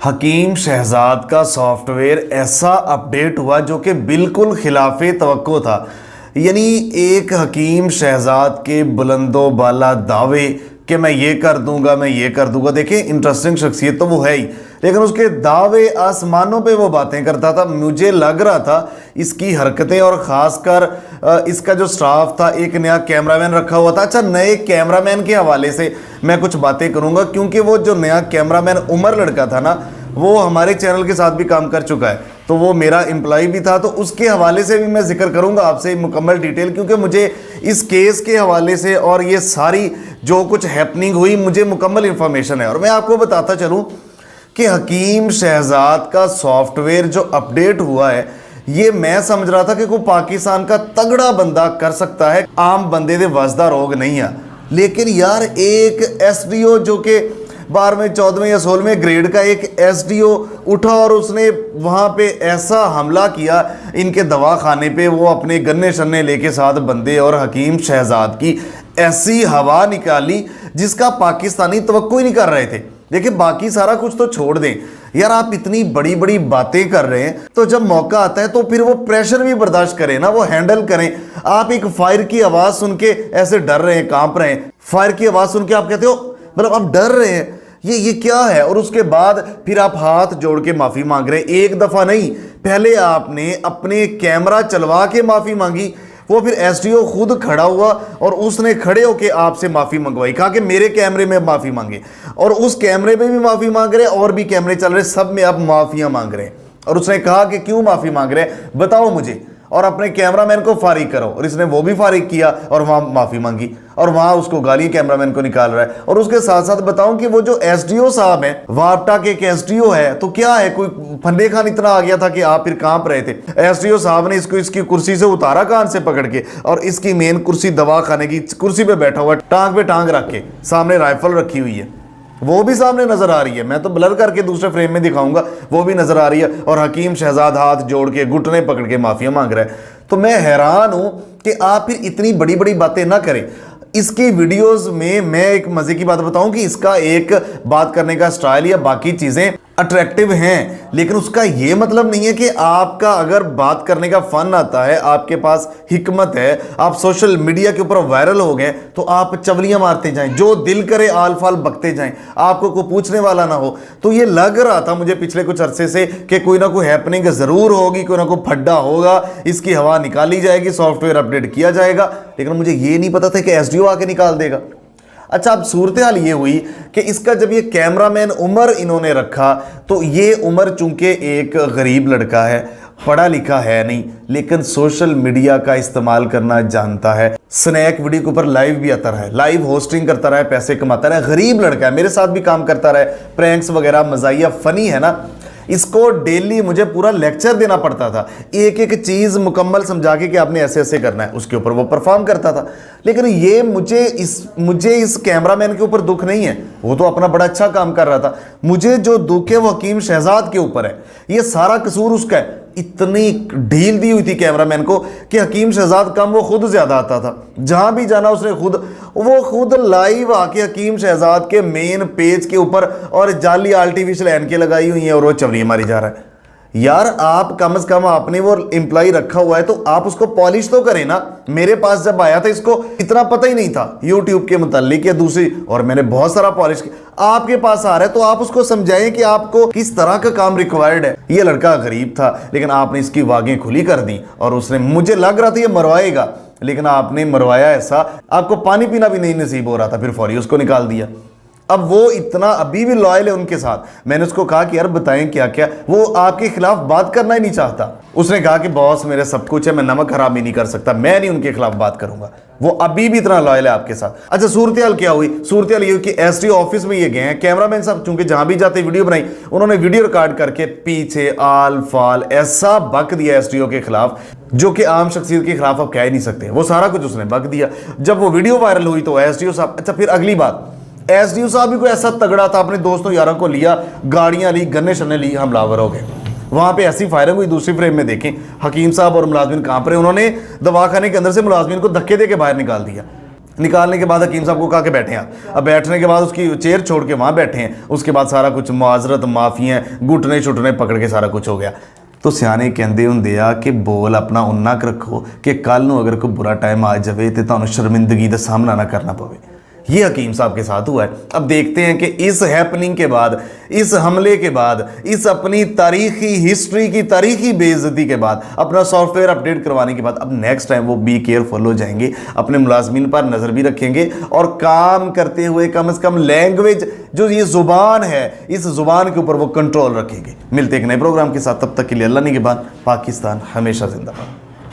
हकीम शहजाद का सॉफ्टवेयर ऐसा अपडेट हुआ जो कि बिल्कुल खिलाफे तवक्को था। यानी एक हकीम शहजाद के बुलंदो बाला दावे कि मैं ये कर दूंगा, मैं ये कर दूंगा। देखिए, इंटरेस्टिंग शख्सियत तो वो है ही, लेकिन उसके दावे आसमानों पे वो बातें करता था। मुझे लग रहा था इसकी हरकतें और ख़ासकर इसका जो स्टाफ था, एक नया कैमरामैन रखा हुआ था। अच्छा, नए कैमरामैन के हवाले से मैं कुछ बातें करूंगा, क्योंकि वो जो नया कैमरामैन उमर लड़का था ना, वो हमारे चैनल के साथ भी काम कर चुका है, तो वो मेरा एम्प्लॉय भी था। तो उसके हवाले से भी मैं जिक्र करूंगा आपसे मुकम्मल डिटेल, क्योंकि मुझे इस केस के हवाले से और ये सारी जो कुछ हैपनिंग हुई, मुझे मुकम्मल इंफॉर्मेशन है। और मैं आपको बताता चलूं कि हकीम शहजाद का सॉफ्टवेयर जो अपडेट हुआ है, ये मैं समझ रहा था कि कोई पाकिस्तान का तगड़ा बंदा कर सकता है, आम बंदे दे वसदा रोग नहीं है। लेकिन यार, एक एसडीओ जो कि 12वें 14वें या 16वें ग्रेड का एक एसडीओ उठा और उसने वहाँ पे ऐसा हमला किया इनके दवाखाने पे, वो अपने गन्ने शन्ने लेके साथ बंदे, और हकीम शहजाद की ऐसी हवा निकाली जिसका पाकिस्तानी तवक्को ही नहीं कर रहे थे। देखिए, बाकी सारा कुछ तो छोड़ दें यार, आप इतनी बड़ी बड़ी बातें कर रहे हैं, तो जब मौका आता है तो फिर वो प्रेशर भी बर्दाश्त करें ना, वो हैंडल करें। आप एक फायर की आवाज़ सुन के ऐसे डर रहे हैं, कांप रहे हैं। फायर की आवाज़ सुन के आप कहते हो मतलब आप डर रहे हैं, ये क्या है? और उसके बाद फिर आप हाथ जोड़ के माफ़ी मांग रहे हैं। एक दफ़ा नहीं, पहले आपने अपने कैमरा चलवा के माफ़ी मांगी, वो फिर एसडीओ खुद खड़ा हुआ और उसने खड़े होके आपसे माफ़ी मंगवाई, कहा कि मेरे कैमरे में माफ़ी मांगे, और उस कैमरे में भी माफ़ी मांग रहे, और भी कैमरे चल रहे, सब में आप माफ़ियाँ मांग रहे हैं। और उसने कहा कि क्यों माफ़ी मांग रहे हैं बताओ मुझे, और अपने कैमरामैन को फारिग करो। और इसने वो भी फारिग किया और वहाँ माफ़ी मांगी, और वहाँ उसको गाली कैमरामैन को निकाल रहा है। और उसके साथ साथ बताऊं कि वो जो एसडीओ साहब हैं, वापटा के एक एसडीओ है, तो क्या है, कोई फंदे खान इतना आ गया था कि आप फिर कांप रहे थे। एसडीओ साहब ने इसको इसकी कुर्सी से उतारा कान से पकड़ के, और इसकी मेन कुर्सी दवाखाने की कुर्सी पे बैठा हुआ, टांग पे टांग रख के, सामने राइफल रखी हुई है, वो भी सामने नजर आ रही है। मैं तो ब्लर करके दूसरे फ्रेम में दिखाऊंगा, वो भी नजर आ रही है। और हकीम शहजाद हाथ जोड़ के घुटने पकड़ के माफिया मांग रहा है। तो मैं हैरान हूं कि आप फिर इतनी बड़ी बड़ी बातें ना करें। इसकी वीडियोस में मैं एक मजे की बात बताऊं कि इसका एक बात करने का स्टाइल या बाकी चीजें अट्रैक्टिव हैं, लेकिन उसका ये मतलब नहीं है कि आपका अगर बात करने का फन आता है, आपके पास हिकमत है, आप सोशल मीडिया के ऊपर वायरल हो गए, तो आप चवलियां मारते जाएं, जो दिल करे आल फाल बकते जाएं, आपको कोई पूछने वाला ना हो। तो ये लग रहा था मुझे पिछले कुछ अरसे से कि कोई ना कोई हैपनिंग जरूर होगी, कोई ना कोई फड्डा होगा, इसकी हवा निकाली जाएगी, सॉफ्टवेयर अपडेट किया जाएगा, लेकिन मुझे ये नहीं पता था कि एसडीओ आके निकाल देगा। अच्छा, अब सूरत हाल ये हुई कि इसका जब ये कैमरामैन उमर इन्होंने रखा, तो ये उमर चूंकि एक गरीब लड़का है, पढ़ा लिखा है नहीं, लेकिन सोशल मीडिया का इस्तेमाल करना जानता है। स्नैक वीडियो के ऊपर लाइव भी आता रहा है, लाइव होस्टिंग करता रहा है, पैसे कमाता रहा है, गरीब लड़का है, मेरे साथ भी काम करता रहा है, प्रैंक्स वगैरह मजाइया फनी है ना। इसको डेली मुझे पूरा लेक्चर देना पड़ता था, एक एक चीज़ मुकम्मल समझा के कि आपने ऐसे ऐसे करना है, उसके ऊपर वो परफॉर्म करता था। लेकिन ये मुझे इस कैमरामैन के ऊपर दुख नहीं है, वो तो अपना बड़ा अच्छा काम कर रहा था। मुझे जो दुख है वो हकीम शहजाद के ऊपर है, ये सारा कसूर उसका है। इतनी ढील दी हुई थी कैमरामैन को कि हकीम शहजाद कम वो खुद ज्यादा आता था, जहां भी जाना उसने खुद लाइव आके हकीम शहजाद के मेन पेज के ऊपर, और जाली आर्टिफिशियल एनके लगाई हुई है, और वो चवली मारी जा रहा है। यार, आप कम से कम आपने वो एम्प्लॉय रखा हुआ है तो आप उसको पॉलिश तो करें ना। मेरे पास जब आया था, इसको इतना पता ही नहीं था यूट्यूब के मुतालिक या दूसरी, और मैंने बहुत सारा पॉलिश किया। आपके पास आ रहा है तो आप उसको समझाएं कि आपको किस तरह का काम रिक्वायर्ड है। ये लड़का गरीब था, लेकिन आपने इसकी वागें खुली कर दी, और उसने, मुझे लग रहा था ये मरवाएगा, लेकिन आपने मरवाया ऐसा, आपको पानी पीना भी नहीं नसीब हो रहा था, फिर फौरी उसको निकाल दिया। अब वो इतना अभी भी लॉयल है उनके साथ। मैंने उसको कहा कि यार बताएं क्या क्या, वो आपके खिलाफ बात करना ही नहीं चाहता। उसने कहा कि बॉस मेरे सब कुछ है, मैं नमक हराम ही नहीं कर सकता, मैं नहीं उनके खिलाफ बात करूंगा। वो अभी भी इतना लॉयल है आपके साथ। अच्छा, सूरत हाल क्या हुई? सूरत हाल ये हुई कि एसडीओ ऑफिस में ये गए हैं, कैमरामैन साहब चूंकि जहां भी जाते वीडियो बनाई, उन्होंने वीडियो रिकॉर्ड करके पीछे आल फाल ऐसा बक दिया एसडीओ के खिलाफ, जो कि आम शख्सियत के खिलाफ आप कह ही नहीं सकते। वो सारा कुछ उसने बक दिया। जब वो वीडियो वायरल हुई तो एसडीओ साहब, अच्छा फिर अगली बात, एसडीओ साहब भी कोई ऐसा तगड़ा था, अपने दोस्तों यारों को लिया, गाड़ियां ली, गन्ने शन्ने ली, हमलावर हो गए। वहां पे ऐसी फायरिंग हुई। दूसरी फ्रेम में देखें, हकीम साहब और मुलाजमिन कांप रहे, उन्होंने दवाखाने के अंदर से मुलाजमिन को धक्के दे के बाहर निकाल दिया। निकालने के बाद हकीम साहब को कहा कि बैठे आप। अब बैठने के बाद उसकी चेयर छोड़ के वहाँ बैठे हैं, उसके बाद सारा कुछ मुआजरत माफ़ियाँ घुटने छुटने पकड़ के सारा कुछ हो गया। तो सियाने कहते होंगे आ कि बोल अपना उन्ना क रखो कि कल नूं अगर कोई बुरा टाइम आ जाए तो तुहानूं शर्मिंदगी का सामना ना करना पवे। ये हकीम साहब के साथ हुआ है। अब देखते हैं कि इस हैपनिंग के बाद, इस हमले के बाद, इस अपनी तारीखी हिस्ट्री की तारीखी बेइज्जती के बाद, अपना सॉफ्टवेयर अपडेट करवाने के बाद अब नेक्स्ट टाइम वो बी केयरफुल हो जाएंगे, अपने मुलाजमीन पर नज़र भी रखेंगे और काम करते हुए कम से कम लैंग्वेज जो ये ज़ुबान है, इस ज़ुबान के ऊपर वो कंट्रोल रखेंगे। मिलते एक नए प्रोग्राम के साथ, तब तक के लिए अल्लाह निगहबान। पाकिस्तान हमेशा जिंदाबाद।